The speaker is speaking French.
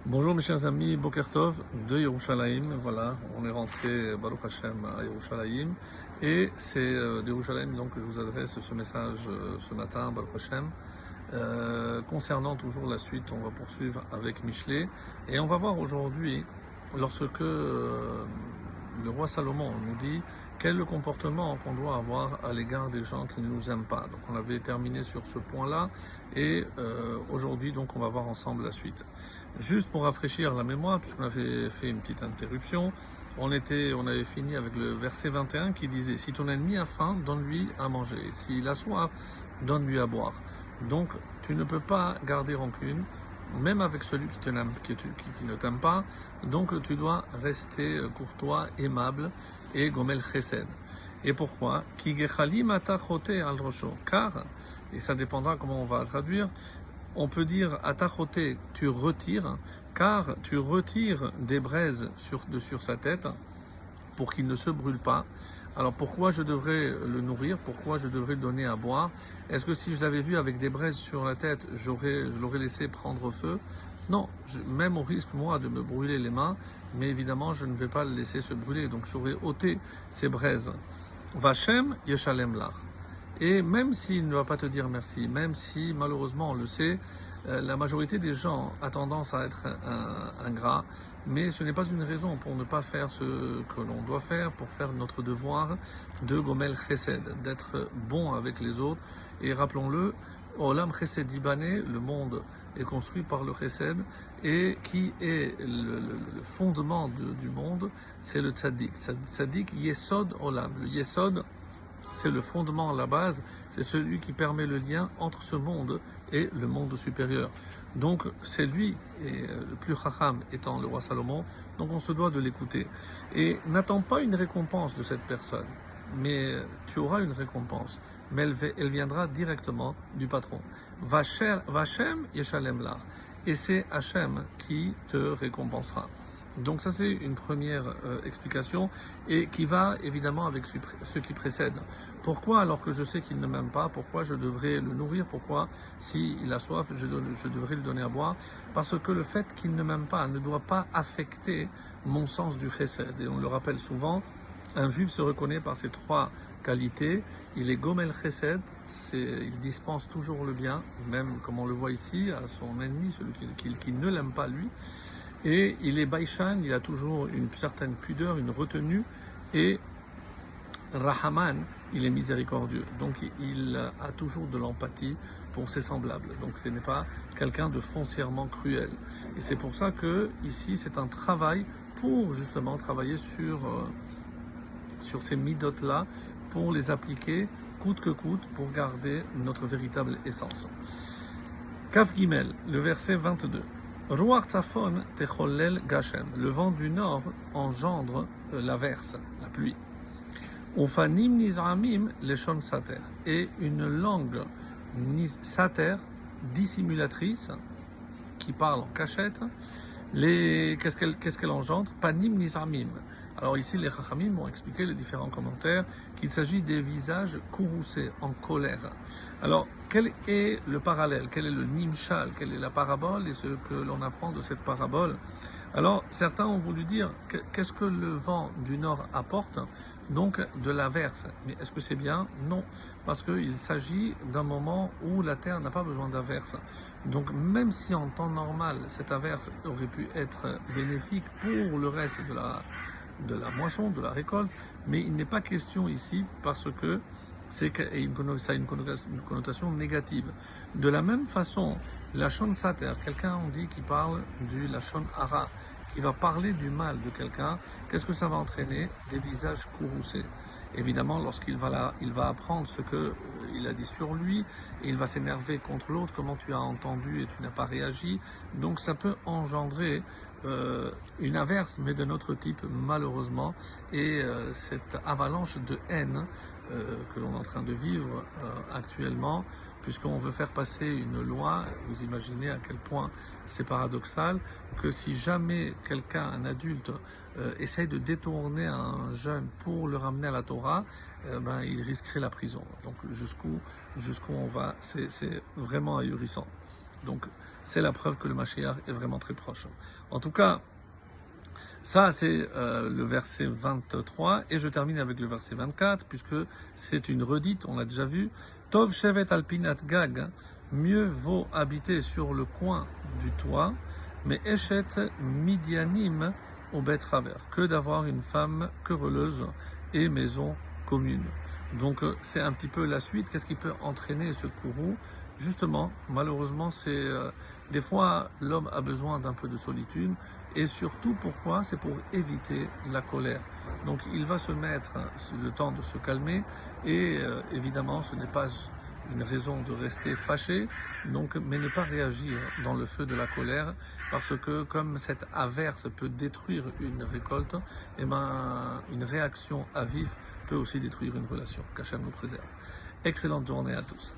Bonjour mes chers amis, Boker Tov de Yerushalayim. Voilà, on est rentré Baruch Hashem à Yerushalayim et c'est de Yerushalayim donc que je vous adresse ce message ce matin, Baruch Hashem. Concernant toujours la suite, on va poursuivre avec Michelet et on va voir aujourd'hui lorsque le roi Salomon nous dit quel est le comportement qu'on doit avoir à l'égard des gens qui ne nous aiment pas. Donc on avait terminé sur ce point-là et aujourd'hui donc on va voir ensemble la suite. Juste pour rafraîchir la mémoire, puisqu'on avait fait une petite interruption, on avait fini avec le verset 21 qui disait « Si ton ennemi a faim, donne-lui à manger. S'il a soif, donne-lui à boire. » Donc tu ne peux pas garder rancune, même avec celui qui ne t'aime pas, donc tu dois rester courtois, aimable et gomel chesed. Et pourquoi? Car, et ça dépendra comment on va traduire, on peut dire atachoté, tu retires, car tu retires des braises sur sa tête pour qu'il ne se brûle pas. Alors pourquoi je devrais le nourrir? Pourquoi je devrais le donner à boire? Est-ce que si je l'avais vu avec des braises sur la tête, je l'aurais laissé prendre feu? Non, même au risque moi de me brûler les mains, mais évidemment je ne vais pas le laisser se brûler, donc j'aurais ôté ces braises. Vachem yeshalem lach. Et même s'il ne va pas te dire merci, même si malheureusement on le sait, la majorité des gens a tendance à être ingrat, mais ce n'est pas une raison pour ne pas faire ce que l'on doit faire, pour faire notre devoir de gomel chesed, d'être bon avec les autres. Et rappelons-le, Olam chesed ibané, le monde est construit par le chesed, et qui est le fondement du monde, c'est le tzaddik. Tzaddik yesod olam, le yesod, c'est le fondement, la base, c'est celui qui permet le lien entre ce monde et le monde supérieur. Donc c'est lui, et le plus chacham étant le roi Salomon, donc on se doit de l'écouter. Et n'attends pas une récompense de cette personne, mais tu auras une récompense, mais elle viendra directement du patron. Vachem yeshalem lach, et c'est Hachem qui te récompensera. Donc ça c'est une première explication et qui va évidemment avec ce qui précède. Pourquoi alors que je sais qu'il ne m'aime pas, pourquoi je devrais le nourrir, pourquoi s'il a soif je devrais lui donner à boire? Parce que le fait qu'il ne m'aime pas ne doit pas affecter mon sens du chesed. Et on le rappelle souvent, un juif se reconnaît par ces trois qualités. Il est gomel chesed, il dispense toujours le bien, même comme on le voit ici, à son ennemi, celui qui ne l'aime pas lui. Et il est baïchan, il a toujours une certaine pudeur, une retenue, et Rahaman, il est miséricordieux. Donc il a toujours de l'empathie pour ses semblables. Donc ce n'est pas quelqu'un de foncièrement cruel. Et c'est pour ça que ici c'est un travail pour justement travailler sur ces midotes-là, pour les appliquer coûte que coûte, pour garder notre véritable essence. Kaf Gimel, le verset 22. Ruach Tzafon techolel Gashem. Le vent du nord engendre l'averse, la pluie. Ufanim nizramim leshon sater. Et une langue sater, dissimulatrice, qui parle en cachette, qu'est-ce qu'elle engendre? Panim nizramim. Alors ici, les Chachamim ont expliqué les différents commentaires qu'il s'agit des visages courroucés, en colère. Alors, quel est le parallèle? Quel est le nimshal? Quelle est la parabole et ce que l'on apprend de cette parabole? Alors, certains ont voulu dire, qu'est-ce que le vent du nord apporte? Donc, de l'averse. Mais est-ce que c'est bien? Non. Parce qu'il s'agit d'un moment où la terre n'a pas besoin d'averse. Donc, même si en temps normal, cette averse aurait pu être bénéfique pour le reste de la moisson, de la récolte, mais il n'est pas question ici parce que ça a une connotation négative. De la même façon, la shon sater, quelqu'un on dit qui parle du la shon hara, qui va parler du mal de quelqu'un, qu'est-ce que ça va entraîner? Des visages courroucés. Évidemment, lorsqu'il va apprendre ce qu'il a dit sur lui, et il va s'énerver contre l'autre, comment tu as entendu et tu n'as pas réagi. Donc ça peut engendrer une averse, mais de notre type malheureusement, et cette avalanche de haine que l'on est en train de vivre actuellement, puisqu'on veut faire passer une loi. Vous imaginez à quel point c'est paradoxal que si jamais quelqu'un, un adulte, essaye de détourner un jeune pour le ramener à la Torah, il risquerait la prison. Donc jusqu'où on va, c'est vraiment ahurissant. Donc c'est la preuve que le Mashiach est vraiment très proche. En tout cas, ça, c'est le verset 23, et je termine avec le verset 24, puisque c'est une redite, on l'a déjà vu. Tov shevet alpinat gag, mieux vaut habiter sur le coin du toit, mais eshet midianim au betraver, que d'avoir une femme querelleuse et maison commune. Donc c'est un petit peu la suite. Qu'est-ce qui peut entraîner ce courroux? Justement, malheureusement, c'est des fois l'homme a besoin d'un peu de solitude, et surtout pourquoi? C'est pour éviter la colère. Donc il va se mettre le temps de se calmer, et évidemment ce n'est pas une raison de rester fâché, donc, mais ne pas réagir dans le feu de la colère, parce que comme cette averse peut détruire une récolte, et une réaction à vif peut aussi détruire une relation. Qu'Hachem nous préserve. Excellente journée à tous.